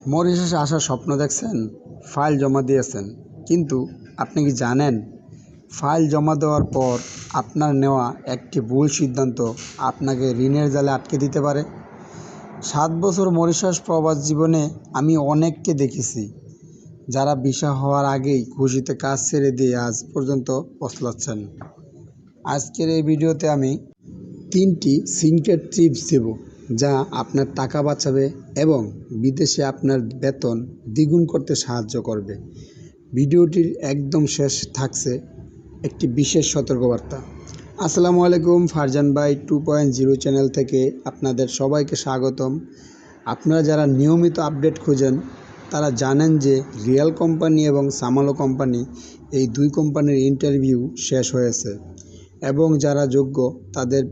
মরিশাসে আসার স্বপ্ন দেখছেন, ফাইল জমা দিয়েছেন, কিন্তু আপনি কি জানেন ফাইল জমা দেওয়ার পর আপনার নেওয়া একটি ভুল সিদ্ধান্ত আপনাকে ঋণের জালে আটকে দিতে পারে। 7 বছর মরিশাস প্রবাস জীবনে আমি অনেককে দেখেছি যারা ভিসা হওয়ার আগেই খুশিতে কাজ ছেড়ে দিয়ে আজ পর্যন্ত পস্তাচ্ছেন। আজকের এই ভিডিওতে আমি 3টি সিক্রেট টিপস দেব যা আপনার টাকা বাঁচাবে এবং বিদেশে আপনার বেতন দ্বিগুণ করতে সাহায্য করবে। ভিডিওটির একদম শেষ থাকছে একটি বিশেষ সতর্কবার্তা। আসসালামু আলাইকুম, ফারজান ভাই 2.0 চ্যানেল থেকে আপনাদের সবাইকে স্বাগতম। আপনারা যারা নিয়মিত আপডেট খোঁজেন তারা জানেন যে রিয়াল কোম্পানি এবং সামালো কোম্পানি এই দুই কোম্পানির ইন্টারভিউ শেষ হয়েছে এবং যারা যোগ্য তাদের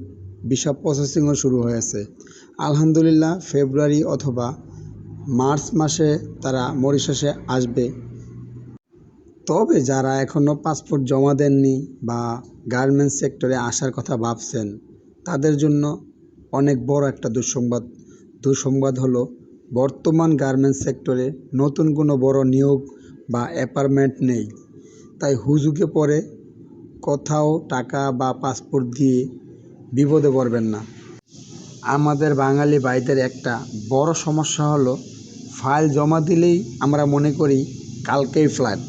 ভিসা প্রসেসিংও শুরু হয়েছে। আলহামদুলিল্লাহ, ফেব্রুয়ারি অথবা মার্চ মাসে তারা মরিশাসে আসবে। তবে যারা এখনও পাসপোর্ট জমা দেননি বা গার্মেন্টস সেক্টরে আসার কথা ভাবছেন তাদের জন্য অনেক বড় একটা দুঃসংবাদ হলো বর্তমান গার্মেন্টস সেক্টরে নতুন কোনো বড় নিয়োগ বা অ্যাপার্টমেন্ট নেই। তাই হুজুকে পড়ে কোথাও টাকা বা পাসপোর্ট দিয়ে বিপদে পড়বেন না। আমাদের বাঙালি ভাইদের একটা বড় সমস্যা হলো ফাইল জমা দিলেই আমরা মনে করি কালকেই ফ্লাইট।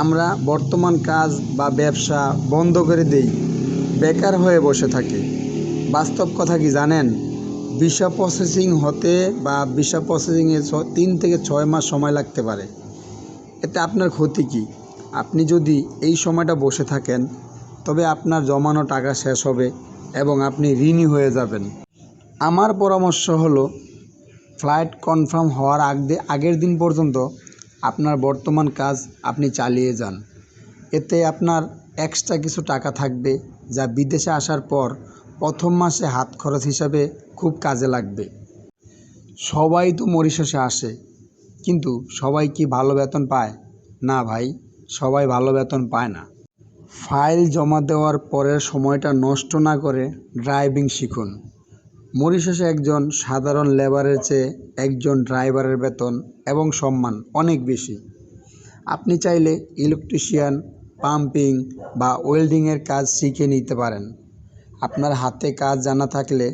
আমরা বর্তমান কাজ বা ব্যবসা বন্ধ করে দেই, বেকার হয়ে বসে থাকি। বাস্তব কথা কি জানেন? ভিসা প্রসেসিং হতে বা ভিসা প্রসেসিংয়ে 3 থেকে 6 মাস সময় লাগতে পারে। এতে আপনার ক্ষতি কী? আপনি যদি এই সময়টা বসে থাকেন তবে আপনার জমানো টাকা শেষ হবে এবং আপনি ঋণী হয়ে যাবেন। আমার পরামর্শ হলো ফ্লাইট কনফার্ম হওয়ার আগের দিন পর্যন্ত আপনার বর্তমান কাজ আপনি চালিয়ে যান। এতে আপনার এক্সট্রা কিছু টাকা থাকবে যা বিদেশে আসার পর প্রথম মাসে হাত খরচ হিসাবে খুব কাজে লাগবে। সবাই তো মরিশাসে আসে, কিন্তু সবাই কি ভালো বেতন পায়? না ভাই, সবাই ভালো বেতন পায় না। ফাইল জমা দেওয়ার পরের সময়টা নষ্ট না করে ড্রাইভিং শিখুন। মরিশাসে একজন সাধারণ লেবারের চেয়ে একজন ড্রাইভারের বেতন এবং সম্মান অনেক বেশি। আপনি চাইলে ইলেকট্রিশিয়ান, পাম্পিং বা ওয়েল্ডিংয়ের কাজ শিখে নিতে পারেন। আপনার হাতে কাজ জানা থাকলে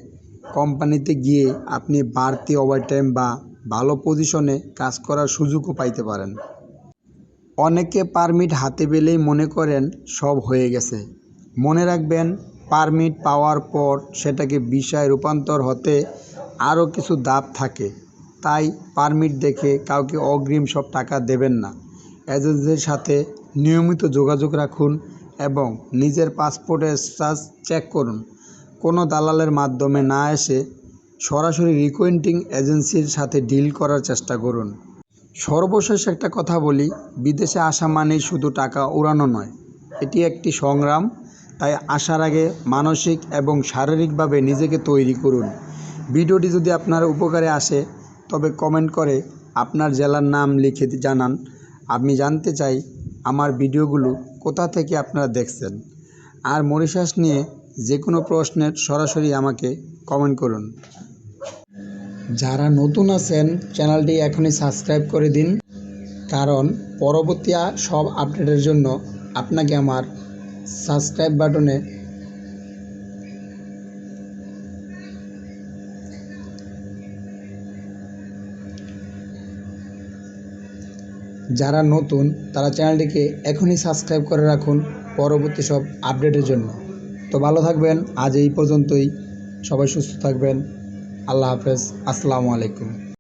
কোম্পানিতে গিয়ে আপনি বাড়তি ওভারটাইম বা ভালো পজিশনে কাজ করার সুযোগও পাইতে পারেন। অনেকে পারমিট হাতে পেলেই মনে করেন সব হয়ে গেছে। মনে রাখবেন, পারমিট পাওয়ার পর সেটাকে ভিসায় রূপান্তর হতে আরও কিছু ধাপ থাকে। তাই পারমিট দেখে কাউকে অগ্রিম সব টাকা দেবেন না। এজেন্সির সাথে নিয়মিত যোগাযোগ রাখুন এবং নিজের পাসপোর্টের স্ট্যাটাস চেক করুন। কোনো দালালের মাধ্যমে না এসে সরাসরি রিক্রুটিং এজেন্সির সাথে ডিল করার চেষ্টা করুন। সর্বশেষ একটা কথা বলি, বিদেশে আসা মানেই শুধু টাকা উড়ানো নয়, এটি একটি সংগ্রাম। তাই আসার আগে মানসিক এবং শারীরিকভাবে নিজেকে তৈরি করুন। ভিডিওটি যদি আপনার উপকারে আসে তবে কমেন্ট করে আপনার জেলার নাম লিখে জানান। আমি জানতে চাই আমার ভিডিওগুলো কোথা থেকে আপনারা দেখছেন। আর মরিশাস নিয়ে যে কোনো প্রশ্নের সরাসরি আমাকে কমেন্ট করুন। যারা নতুন আছেন চ্যানেলটি এখনই সাবস্ক্রাইব করে দিন, কারণ পরবর্তী সব আপডেটের জন্য আপনাকে আমার সাবস্ক্রাইব বাটনে যারা নতুন তারা চ্যানেলটিকে এখনই সাবস্ক্রাইব করে রাখুন পরবর্তী সব আপডেটের জন্য। তো ভালো থাকবেন, আজ এই পর্যন্তই। সবাই সুস্থ থাকবেন। আল্লাহ হাফেজ, আসসালামু আলাইকুম।